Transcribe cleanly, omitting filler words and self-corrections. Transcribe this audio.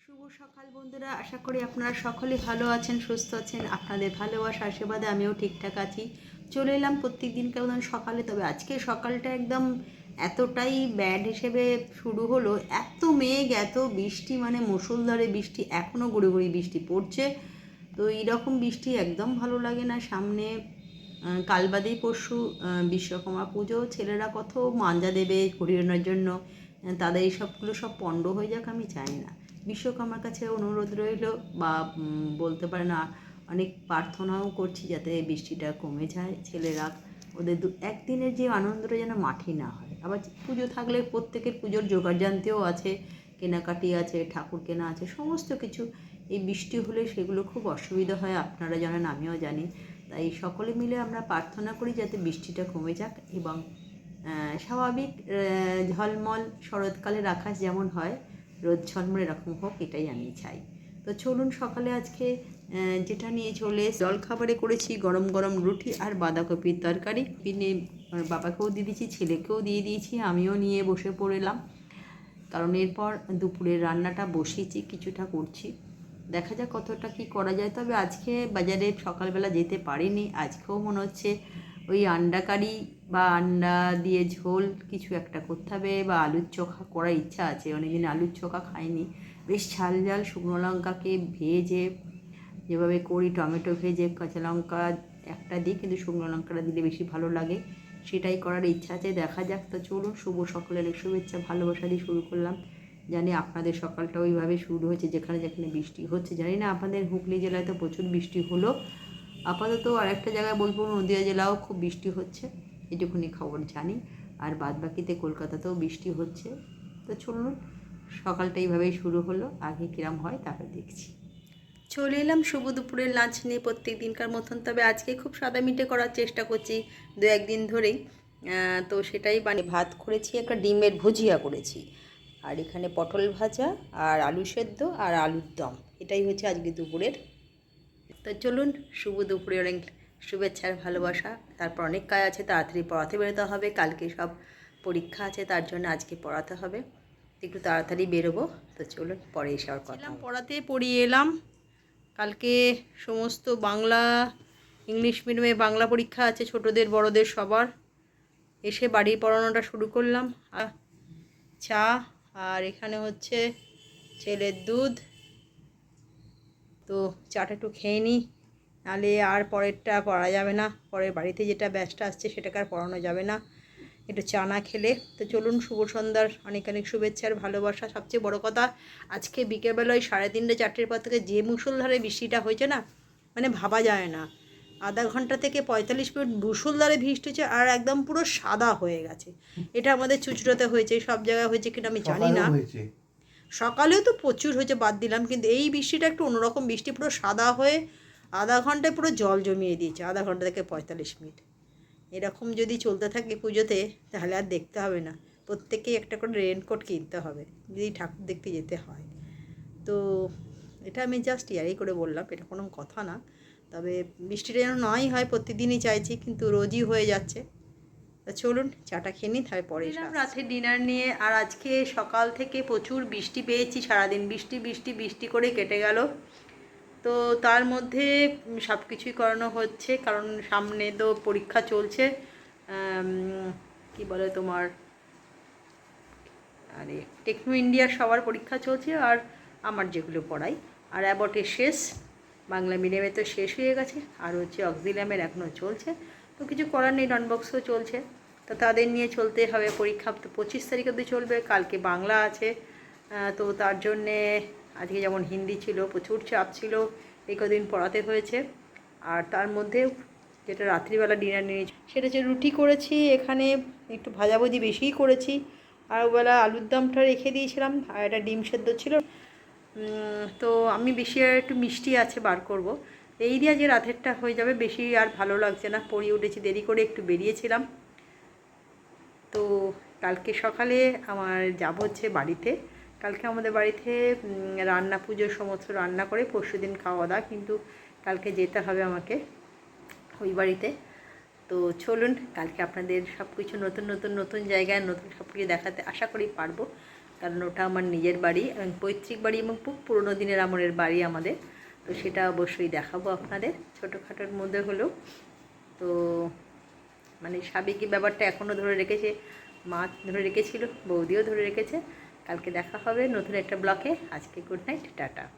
শুভ সকাল বন্ধুরা, আশা করি আপনারা সকলে ভালো আছেন, সুস্থ আছেন। আপনাদের ভালোবাসা আশীর্বাদে আমিও ঠিকঠাক আছি। চলে এলাম প্রত্যেক দিনকার মতন সকালে। তবে আজকে সকালটা একদম এতটাই ব্যাড হিসেবে শুরু হলো, এত মেঘ, এত বৃষ্টি, মানে মুষলধারে বৃষ্টি, এখনও গুঁড়ি গুঁড়ি বৃষ্টি পড়ছে। তো এইরকম বৃষ্টি একদম ভালো লাগে না। সামনে কাল বাদেই পরশু বিশ্বকর্মা পুজো। ছেলেরা কত মাঞ্জা দেবে ঘুরিয়ে জন্য, তাদের এইসবগুলো সব পণ্ড হয়ে যাক আমি চাই না। বিশ্বকর্মার কাছে অনুরোধ রইল, বা বলতে পারে না, অনেক প্রার্থনাও করছি যাতে বৃষ্টিটা কমে যায়। ছেলেরা ওদের একদিনের যে আনন্দটা যেন মাঠে না হয়। আবার পুজো থাকলে প্রত্যেকের পুজোর জোগাড়যন্ত্রও আছে, কেনাকাটি আছে, ঠাকুর কেনা আছে, সমস্ত কিছু। এই বৃষ্টি হলে সেগুলো খুব অসুবিধা হয়, আপনারা জানেন, আমিও জানি। তাই সকলে মিলে আমরা প্রার্থনা করি যাতে বৃষ্টিটা কমে যাক এবং স্বাভাবিক ঝলমল শরৎকালের আকাশ যেমন হয়, রোদ ঝলমল এরকম হোক, এটাই আমি চাই। তো চলুন, সকালে আজকে যেটা নিয়ে চলে জলখাবারে করেছি গরম গরম রুটি আর বাঁধাকপির তরকারি। বাবাকেও দিয়ে দিয়েছি, ছেলেকেও দিয়ে দিয়েছি, আমিও নিয়ে বসে পড়লাম। কারণ এরপর দুপুরের রান্নাটা বসিয়েছি, কিছুটা করছি, দেখা যাক কতটা কি করা যায়। তবে আজকে বাজারে সকালবেলা যেতে পারিনি। আজকেও মনে হচ্ছে ওই আন্ডা কারি বা আন্ডা দিয়ে ঝোল কিছু একটা করতে হবে, বা আলুর চোখা করার ইচ্ছা আছে। অনেকদিন আলুর চোখা খাইনি। বেশ ঝাল ঝাল শুকনো লঙ্কাকে ভেজে, যেভাবে করি টমেটো ভেজে, কাঁচা লঙ্কা একটা দিই, কিন্তু শুকনো লঙ্কাটা দিলে বেশি ভালো লাগে, সেটাই করার ইচ্ছা আছে। দেখা যাক। তো চলুন, শুভ সকালের শুভেচ্ছা ভালোবাসা দিয়ে শুরু করলাম। জানি আপনাদের সকালটা ওইভাবে শুরু হয়েছে, যেখানে যেখানে বৃষ্টি হচ্ছে। জানি না আপনাদের হুগলি জেলায় তো প্রচুর বৃষ্টি হলো। আপাতত আরেকটা জায়গায় বলবো, নদীয়া জেলাও খুব বৃষ্টি হচ্ছে, এটুকুনি খবর জানি। আর বাদবাকিতে কলকাতাতেও বৃষ্টি হচ্ছে। তো চলুন, সকালটা এইভাবেই শুরু হলো। আগে কিরম হয় তারপর দেখছি। চলে এলাম শুভ দুপুরের লাঞ্চ নিয়ে প্রত্যেক দিনকার মতন। তবে আজকে খুব সাদামিটে করার চেষ্টা করছি দু একদিন ধরেই। তো সেটাই ভাত করেছি, একটা ডিমের ভুজিয়া করেছি, আর এখানে পটল ভাজা আর আলু সেদ্ধ আর আলুর দম। এটাই হচ্ছে আজকে দুপুরের। তো চলুন, শুভ দুপুরের অনেক শুভেচ্ছার ভালোবাসা। তারপর অনেক কাজ আছে, তাড়াতাড়ি পড়াতে বেরোতে হবে, কালকে সব পরীক্ষা আছে, তার জন্য আজকে পড়াতে হবে, একটু তাড়াতাড়ি বেরোবো। তো চলুন, পরে এসে আর কথা পড়াতে পড়িয়ে এলাম। কালকে সমস্ত বাংলা, ইংলিশ মিডিয়ামে বাংলা পরীক্ষা আছে, ছোটদের বড়দের সবার। এসে বাড়ির পড়ানোটা শুরু করলাম। চা, আর এখানে হচ্ছে ছেলের দুধ। তো চাটা একটু খেয়ে নিই, নাহলে আর পরেরটা পড়া যাবে না। পরের বাড়িতে যেটা ব্যাচটা আসছে সেটাকে আর পড়ানো যাবে না একটু চা না খেলে। তো চলুন, শুভ সন্ধ্যার অনেক অনেক শুভেচ্ছার ভালোবাসা। সবচেয়ে বড় কথা, আজকে বিকেলবেলায় 3:30 4টের পর থেকে যে মুষলধারে বৃষ্টিটা হয়েছে না, মানে ভাবা যায় না। আধা ঘন্টা থেকে 45 মিনিট মুষলধারে বৃষ্টি হচ্ছে, আর একদম পুরো সাদা হয়ে গেছে। এটা আমাদের চুচড়োতে হয়েছে, সব জায়গায় হয়েছে কিনা আমি জানি না। সকালেও তো প্রচুর হয়েছে, বাদ দিলাম, কিন্তু এই বৃষ্টিটা একটু অন্যরকম বৃষ্টি, পুরো সাদা হয়ে আধা ঘন্টায় পুরো জল জমিয়ে দিয়েছে। আধা ঘন্টা থেকে 45 মিনিট এরকম যদি চলতে থাকে পুজোতে, তাহলে আর দেখতে হবে না। প্রত্যেকেই একটা করে রেনকোট কিনতে হবে যদি ঠাকুর দেখতে যেতে হয়। তো এটা আমি জাস্ট ইয়ারই করে বললাম, এটা কোনো কথা না। তবে বৃষ্টিটা যেন নয় হয় প্রতিদিনই চাইছি, কিন্তু রোজই হয়ে যাচ্ছে। তা চলুন, চাটা খেয়ে নিই, তারপরে পরে এলাম রাতে ডিনার নিয়ে। আর আজকে সকাল থেকে প্রচুর বৃষ্টি পেয়েছি, সারাদিন বৃষ্টি বৃষ্টি বৃষ্টি করে কেটে গেল। তো তার মধ্যে সব কিছুই করানো হচ্ছে, কারণ সামনে তো পরীক্ষা চলছে। কি বলে তোমার, আরে টেকনো ইন্ডিয়ার সবার পরীক্ষা চলছে, আর আমার যেগুলো পড়াই। আর অ্যাবটের শেষ, বাংলা মিডিয়ামে তো শেষ হয়ে গেছে, আর হচ্ছে অক্সিলিয়ামের এখনও চলছে। তো কিছু করার নেই, ডনবক্সও চলছে। তো তাদের নিয়ে চলতে হবে। পরীক্ষা তো 25 তারিখ অবধি চলবে, কালকে বাংলা আছে। তো তার জন্যে আজকে যেমন হিন্দি ছিল, প্রচুর চাপ ছিল, এই কদিন পড়াতে হয়েছে। আর তার মধ্যে যেটা রাত্রিবেলা ডিনার নিয়েছি সেটা হচ্ছে রুটি করেছি, এখানে একটু ভাজাভুজি বেশিই করেছি। আর ওবেলা আলুর দমটা রেখে দিয়েছিলাম, আর একটা ডিম সেদ্ধ ছিল। তো আমি বেশি আর একটু মিষ্টি আছে বার করব, এই দিয়ে যে রাতেরটা হয়ে যাবে। বেশি আর ভালো লাগছে না, পড়িয়ে উঠেছি দেরি করে, একটু বেরিয়েছিলাম। তো কালকে সকালে আমার যাব হচ্ছে বাড়িতে। কালকে আমাদের বাড়িতে রান্না, পুজোর সমস্ত রান্না করে পরশুদিন খাওয়া দাওয়া, কিন্তু কালকে যেতে হবে আমাকে ওই বাড়িতে। তো চলুন, কালকে আপনাদের সব কিছু নতুন নতুন নতুন জায়গায় নতুন সব কিছু দেখাতে আশা করি পারবো। কারণ ওটা আমার নিজের বাড়ি এবং পৈতৃক বাড়ি এবং খুব পুরোনো দিনের আমলের বাড়ি আমাদের। তো সেটা অবশ্যই দেখাবো আপনাদের, ছোটোখাটোর মধ্যে হলেও। তো মানে সাবেকি ব্যাপারটা এখনও ধরে রেখেছে, মা ধরে রেখেছিল, বৌদিও ধরে রেখেছে। কালকে দেখা হবে নতুন একটা ব্লকে। আজকে গুড নাইট, টাটা।